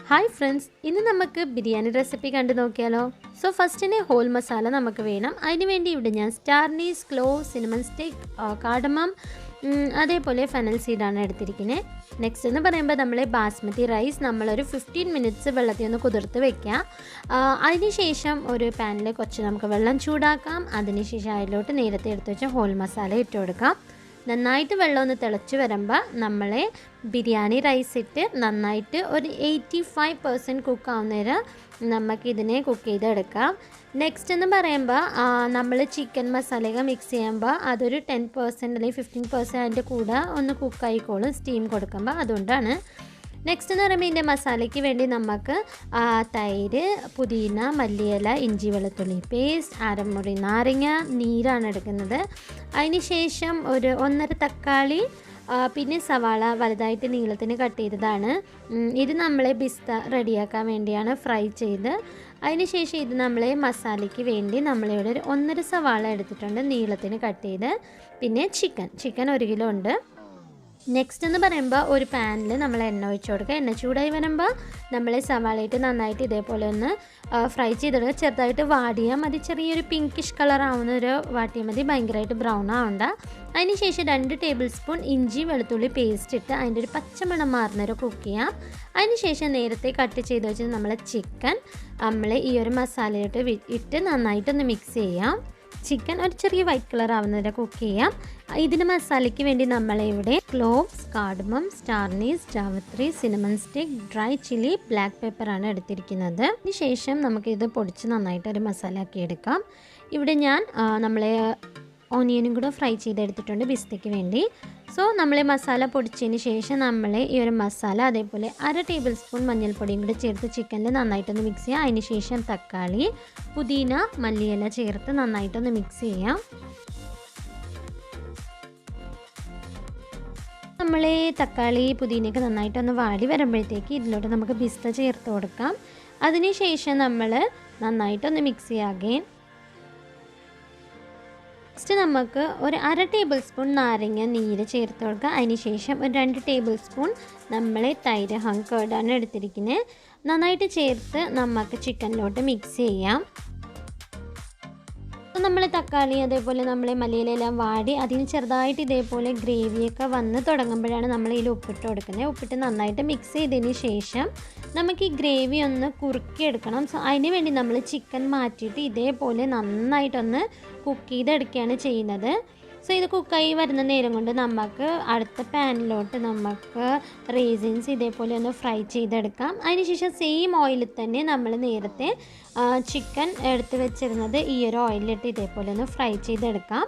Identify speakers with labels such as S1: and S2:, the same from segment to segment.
S1: Hi friends, ഇന്ന് നമുക്ക് biryani recipe കണ്ടു നോക്കിയാലോ. സോ ഫസ്റ്റിന് ഹോൾ മസാല നമുക്ക് വേണം. അതിനുവേണ്ടി ഇവിടെ ഞാൻ star anise, clove, cinnamon stick, cardamom, അതേപോലെ ഫെനൽ സീഡാണ് എടുത്തിരിക്കുന്നത്. നെക്സ്റ്റ് എന്ന് പറയുമ്പോൾ നമ്മളെ ബാസ്മതി റൈസ് നമ്മളൊരു 15 മിനിറ്റ്സ് വെള്ളത്തിൽ ഒന്ന് കുതിർത്ത് വെക്കുക. അതിനുശേഷം ഒരു പാനിൽ കുറച്ച് നമുക്ക് വെള്ളം ചൂടാക്കാം. അതിനുശേഷം അതിലോട്ട് നേരത്തെ എടുത്ത് വെച്ച ഹോൾ മസാല ഇട്ട് കൊടുക്കാം. നന്നായിട്ട് വെള്ളം ഒന്ന് തിളച്ച് വരുമ്പോൾ നമ്മളെ ബിരിയാണി റൈസ് ഇട്ട് നന്നായിട്ട് ഒരു 85% കുക്കാവുന്നേരം നമുക്കിതിനെ കുക്ക് ചെയ്തെടുക്കാം. നെക്സ്റ്റ് എന്ന് പറയുമ്പോൾ നമ്മൾ ചിക്കൻ മസാലയൊക്കെ മിക്സ് ചെയ്യുമ്പോൾ അതൊരു 10% അല്ലെങ്കിൽ 15% അതിൻ്റെ കൂടെ ഒന്ന് കുക്കായിക്കോളും സ്റ്റീം കൊടുക്കുമ്പോൾ. അതുകൊണ്ടാണ്. നെക്സ്റ്റ് എന്ന് പറയുമ്പോൾ ഇതിൻ്റെ മസാലയ്ക്ക് വേണ്ടി നമുക്ക് തൈര്, പുതിന, മല്ലിയില, ഇഞ്ചി വെളുത്തുള്ളി പേസ്റ്റ്, അരമുറി നാരങ്ങ നീരാണ് എടുക്കുന്നത്. അതിന് ശേഷം ഒരു 1.5 തക്കാളി, പിന്നെ സവാള വലുതായിട്ട് നീളത്തിന് കട്ട് ചെയ്തതാണ്. ഇത് നമ്മളെ ബിസ്ത റെഡിയാക്കാൻ വേണ്ടിയാണ് ഫ്രൈ ചെയ്ത്. അതിന് ശേഷം ഇത് നമ്മളെ മസാലയ്ക്ക് വേണ്ടി നമ്മളിവിടെ ഒരു 1.5 സവാള എടുത്തിട്ടുണ്ട് നീളത്തിന് കട്ട് ചെയ്ത്. പിന്നെ ചിക്കൻ 1 കിലോ ഉണ്ട്. നെക്സ്റ്റ് എന്ന് പറയുമ്പോൾ ഒരു പാനിൽ നമ്മൾ എണ്ണ ഒഴിച്ച് കൊടുക്കുക. എണ്ണ ചൂടായി വരുമ്പോൾ നമ്മൾ സവാളയിട്ട് നന്നായിട്ട് ഇതേപോലെ ഒന്ന് ഫ്രൈ ചെയ്തെടുക്കുക. ചെറുതായിട്ട് വാടിയാൽ മതി, ചെറിയൊരു പിങ്കിഷ് കളർ ആവുന്ന ഒരു വാട്ടിയാൽ മതി, ഭയങ്കരമായിട്ട് ബ്രൗൺ ആവണ്ട. അതിന് ശേഷം 2 ടേബിൾ സ്പൂൺ ഇഞ്ചി വെളുത്തുള്ളി പേസ്റ്റ് ഇട്ട് അതിൻ്റെ ഒരു പച്ചമണം മാറുന്നവരെ കുക്ക് ചെയ്യാം. അതിന് ശേഷം നേരത്തെ കട്ട് ചെയ്ത് വെച്ച് നമ്മളെ ചിക്കൻ നമ്മൾ ഈ ഒരു മസാലയിട്ട് ഇട്ട് നന്നായിട്ടൊന്ന് മിക്സ് ചെയ്യാം. ചിക്കൻ ഒരു ചെറിയ വൈറ്റ് കളർ ആവുന്നവരെ കുക്ക് ചെയ്യാം. ഇതിന് മസാലയ്ക്ക് വേണ്ടി നമ്മളിവിടെ ക്ലോവ്സ്, കാർഡമം, സ്റ്റാർ നീസ്, ജാവത്രി, cinnamon stick, dry chilli, black പെപ്പറാണ് എടുത്തിരിക്കുന്നത്. അതിന് ശേഷം നമുക്കിത് പൊടിച്ച് നന്നായിട്ട് ഒരു മസാല ആക്കി എടുക്കാം. ഇവിടെ ഞാൻ നമ്മളെ ഓനിയനും കൂടെ ഫ്രൈ ചെയ്തെടുത്തിട്ടുണ്ട് ബിസ്തയ്ക്ക് വേണ്ടി. സോ നമ്മൾ മസാല പൊടിച്ചതിന് ശേഷം നമ്മൾ ഈ ഒരു മസാല അതേപോലെ 1/2 ടേബിൾ സ്പൂൺ മഞ്ഞൾപ്പൊടിയും കൂടെ ചേർത്ത് ചിക്കനിൽ നന്നായിട്ടൊന്ന് മിക്സ് ചെയ്യാം. അതിന് ശേഷം തക്കാളി, പുതിന, മല്ലിയില ചേർത്ത് നന്നായിട്ടൊന്ന് മിക്സ് ചെയ്യാം. നമ്മൾ തക്കാളി പുതിനയൊക്കെ നന്നായിട്ടൊന്ന് വാടി വരുമ്പോഴത്തേക്ക് ഇതിലോട്ട് നമുക്ക് ബിസ്ത ചേർത്ത് കൊടുക്കാം. അതിന് ശേഷം നമ്മൾ നന്നായിട്ടൊന്ന് മിക്സ് ചെയ്യാകെ നെക്സ്റ്റ് നമുക്ക് ഒരു 1/2 ടേബിൾ സ്പൂൺ നാരങ്ങ നീര് ചേർത്ത് കൊടുക്കുക. അതിന് ശേഷം ഒരു 2 ടേബിൾ സ്പൂൺ നമ്മൾ തൈര് കേർഡാണ് എടുത്തിരിക്കുന്നത്. നന്നായിട്ട് ചേർത്ത് നമുക്ക് ചിക്കനിലോട്ട് മിക്സ് ചെയ്യാം. നമ്മൾ തക്കാളി അതേപോലെ നമ്മൾ മല്ലിയിലെല്ലാം വാടി അതിന് ചെറുതായിട്ട് ഇതേപോലെ ഗ്രേവിയൊക്കെ വന്ന് തുടങ്ങുമ്പോഴാണ് നമ്മൾ ഇതിൽ ഉപ്പിട്ട് കൊടുക്കുന്നത്. ഉപ്പിട്ട് നന്നായിട്ട് മിക്സ് ചെയ്തതിന് ശേഷം നമുക്ക് ഈ ഗ്രേവി ഒന്ന് കുറുക്കിയെടുക്കണം. സോ അതിന് വേണ്ടി നമ്മൾ ചിക്കൻ മാറ്റിയിട്ട് ഇതേപോലെ നന്നായിട്ടൊന്ന് കുക്ക് ചെയ്തെടുക്കുകയാണ് ചെയ്യുന്നത്. സോ ഇത് കുക്കായി വരുന്ന നേരം കൊണ്ട് നമുക്ക് അടുത്ത പാനിലോട്ട് നമുക്ക് റേസിൻസ് ഇതേപോലെ ഒന്ന് ഫ്രൈ ചെയ്തെടുക്കാം. അതിനുശേഷം സെയിം ഓയിലിൽ തന്നെ നമ്മൾ നേരത്തെ ചിക്കൻ എടുത്ത് വെച്ചിരുന്നത് ഈ ഒരു ഓയിലിട്ട് ഇതേപോലെ ഒന്ന് ഫ്രൈ ചെയ്തെടുക്കാം.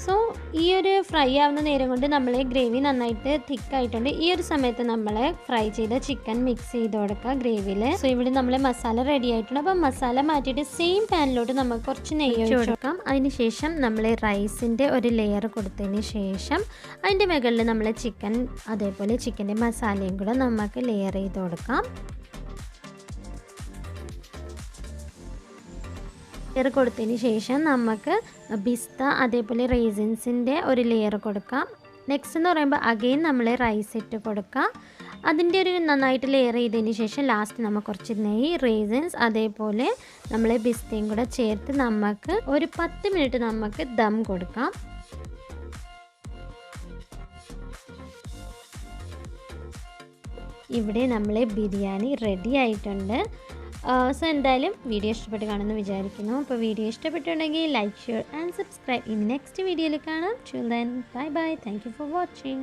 S1: സോ ഈ ഒരു ഫ്രൈ ആവുന്ന നേരം കൊണ്ട് നമ്മൾ ഗ്രേവി നന്നായിട്ട് തിക്കായിട്ടുണ്ട്. ഈ ഒരു സമയത്ത് നമ്മൾ ഫ്രൈ ചെയ്ത ചിക്കൻ മിക്സ് ചെയ്ത് കൊടുക്കുക ഗ്രേവിയിൽ. സോ ഇവിടെ നമ്മൾ മസാല റെഡി ആയിട്ടുണ്ട്. അപ്പോൾ മസാല മാറ്റിയിട്ട് സെയിം പാനിലോട്ട് നമുക്ക് കുറച്ച് നെയ്യ് ഒഴിച്ച് കൊടുക്കാം. അതിന് ശേഷം നമ്മൾ റൈസിൻ്റെ ഒരു ലെയർ കൊടുത്തതിന് ശേഷം അതിൻ്റെ മുകളിൽ നമ്മൾ ചിക്കൻ അതേപോലെ ചിക്കൻ്റെ മസാലയും കൂടെ നമുക്ക് ലെയർ ചെയ്ത് കൊടുക്കാം. ലെയർ കൊടുത്തതിന് ശേഷം നമുക്ക് ബിസ്ത അതേപോലെ റേസിൻസിൻ്റെ ഒരു ലെയർ കൊടുക്കാം. നെക്സ്റ്റ് എന്ന് പറയുമ്പോൾ അഗെയിൻ നമ്മൾ റൈസ് ഇട്ട് കൊടുക്കുക. അതിൻ്റെ ഒരു നന്നായിട്ട് ലെയർ ചെയ്തതിന് ശേഷം ലാസ്റ്റ് നമുക്ക് കുറച്ച് നെയ്യ്, റേസിൻസ് അതേപോലെ നമ്മൾ ബിസ്തയും കൂടെ ചേർത്ത് നമുക്ക് ഒരു 10 മിനിറ്റ് നമുക്ക് ദം കൊടുക്കാം. ഇവിടെ നമ്മളെ ബിരിയാണി റെഡി ആയിട്ടുണ്ട്. സോ എന്തായാലും വീഡിയോ ഇഷ്ടപ്പെട്ട് കാണുമെന്ന് വിചാരിക്കുന്നു. അപ്പോൾ വീഡിയോ ഇഷ്ടപ്പെട്ടുണ്ടെങ്കിൽ ലൈക്ക്, ഷെയർ ആൻഡ് സബ്സ്ക്രൈബ്. ഇനി നെക്സ്റ്റ് വീഡിയോയിൽ കാണാം. Till then, bye bye. Thank you for watching.